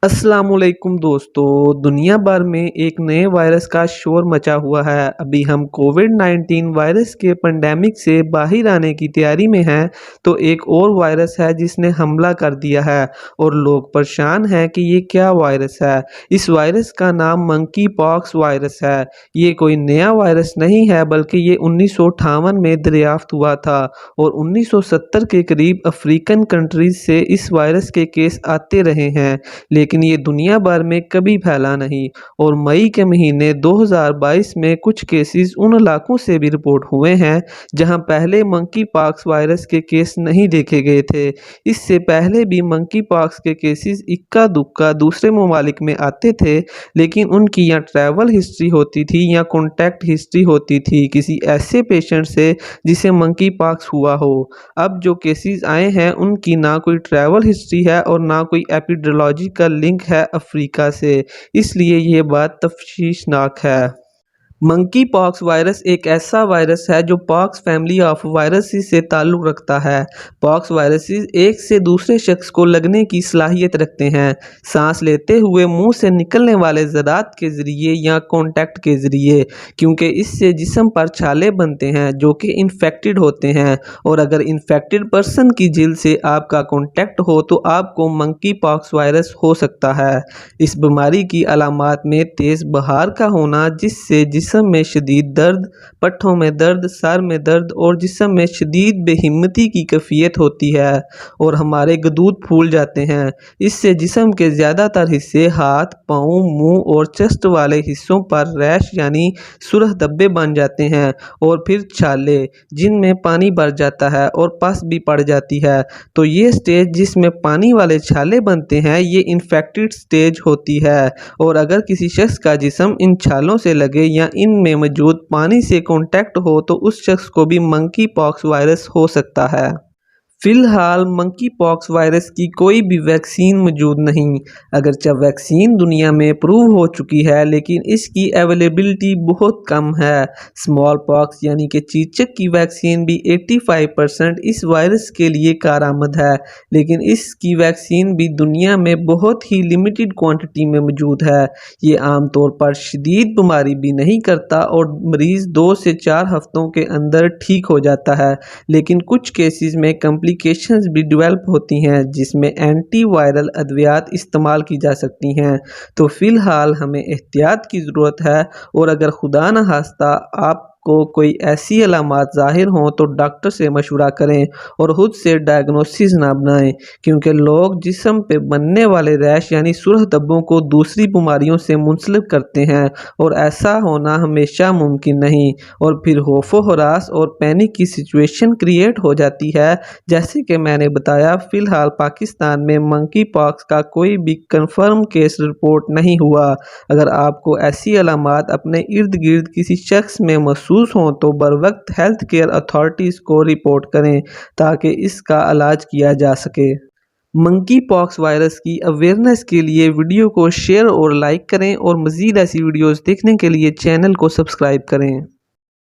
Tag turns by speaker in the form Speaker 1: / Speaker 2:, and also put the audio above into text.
Speaker 1: अस्सलाम वालेकुम दोस्तों, दुनिया भर में एक नए वायरस का शोर मचा हुआ है। अभी हम कोविड-19 वायरस के पेंडेमिक से बाहर आने की तैयारी में हैं, तो एक और वायरस है जिसने हमला कर दिया है और लोग परेशान हैं कि ये क्या वायरस है। इस वायरस का नाम मंकी पॉक्स वायरस है। ये कोई नया वायरस नहीं है बल्कि ये 1958 में दरियाफ्त हुआ था और 1970 के करीब अफ्रीकन कंट्रीज से इस वायरस के केस आते रहे हैं, लेकिन ये दुनिया भर में कभी फैला नहीं। और मई के महीने 2022 में कुछ केसेस उन इलाकों से भी रिपोर्ट हुए हैं जहां पहले मंकी पॉक्स वायरस के केस नहीं देखे गए थे। इससे पहले भी मंकी पॉक्स के केसेस इक्का दुक्का दूसरे ममालिक में आते थे, लेकिन उनकी या ट्रैवल हिस्ट्री होती थी या कॉन्टैक्ट हिस्ट्री होती थी किसी ऐसे पेशेंट से जिसे मंकी पॉक्स हुआ हो। अब जो केसेस आए हैं उनकी ना कोई ट्रैवल हिस्ट्री है और ना कोई एपिडेमियोलॉजिकल लिंक है अफ्रीका से, इसलिए ये बात तफ्शीशनाक है। मंकी पॉक्स वायरस एक ऐसा वायरस है जो पॉक्स फैमिली ऑफ वायरसेस से ताल्लुक़ रखता है। पॉक्स वायरसेस एक से दूसरे शख्स को लगने की सलाहियत रखते हैं, सांस लेते हुए मुंह से निकलने वाले ज़रात के ज़रिए या कॉन्टैक्ट के ज़रिए, क्योंकि इससे जिस्म पर छाले बनते हैं जो कि इन्फेक्टेड होते हैं। और अगर इन्फेक्टेड पर्सन की जिल्द से आपका कॉन्टैक्ट हो तो आपको मंकी पॉक्स वायरस हो सकता है। इस बीमारी की अलामात में तेज़ बुखार का होना, जिससे जिस्म में शदीद दर्द, पट्ठों में दर्द, सर में दर्द और जिस्म में शदीद बेहिम्मती की कैफियत होती है और हमारे गदूद फूल जाते हैं। इससे जिस्म के ज़्यादातर हिस्से हाथ, पाँव, मुंह और चेस्ट वाले हिस्सों पर रैश यानी सुरख धब्बे बन जाते हैं और फिर छाले जिनमें पानी भर जाता है और पस भी पड़ जाती है। तो ये स्टेज जिसमें पानी वाले छाले बनते हैं ये इन्फेक्टेड स्टेज होती है। और अगर किसी शख्स का जिस्म इन छालों से लगे या इनमें मौजूद पानी से कॉन्टैक्ट हो तो उस शख्स को भी मंकी पॉक्स वायरस हो सकता है। फिलहाल मंकी पॉक्स वायरस की कोई भी वैक्सीन मौजूद नहीं। अगरचे वैक्सीन दुनिया में प्रूव हो चुकी है, लेकिन इसकी अवेलेबिलिटी बहुत कम है। स्मॉल पॉक्स यानी कि चेचक की वैक्सीन भी 85% इस वायरस के लिए कारआमद है, लेकिन इसकी वैक्सीन भी दुनिया में बहुत ही लिमिटेड क्वांटिटी में मौजूद है। ये आमतौर पर शदीद बीमारी भी नहीं करता और मरीज़ 2 से 4 हफ्तों के अंदर ठीक हो जाता है, लेकिन कुछ केसेस में कॉम्प्लिकेशंस भी डेवलप होती हैं जिसमें एंटी वायरल अद्वियात इस्तेमाल की जा सकती हैं। तो फ़िलहाल हमें एहतियात की ज़रूरत है और अगर खुदा न खास्ता आपको कोई ऐसी अलामात ज़ाहिर हों तो डॉक्टर से मशवरा करें और खुद से डायग्नोसिस ना बनाएं, क्योंकि लोग जिस्म पे बनने वाले रैश यानी सुरख धब्बों को दूसरी बीमारियों से मुंसलिक करते हैं और ऐसा होना हमेशा मुमकिन नहीं। और फिर खौफ व हरास और पैनिक की सिचुएशन क्रिएट हो जाती है। जैसे कि मैंने बताया, फ़िलहाल पाकिस्तान में मंकी पॉक्स का कोई भी कंफर्म केस रिपोर्ट नहीं हुआ। अगर आपको ऐसी अलामात अपने इर्द गिर्द किसी शख्स में महसूस हों तो बरवक्त हेल्थ केयर अथॉरिटीज़ को रिपोर्ट करें ताकि इसका इलाज किया जा सके। मंकी पॉक्स वायरस की अवेयरनेस के लिए वीडियो को शेयर और लाइक करें और मज़ीद ऐसी वीडियोज़ देखने के लिए चैनल को सब्सक्राइब करें।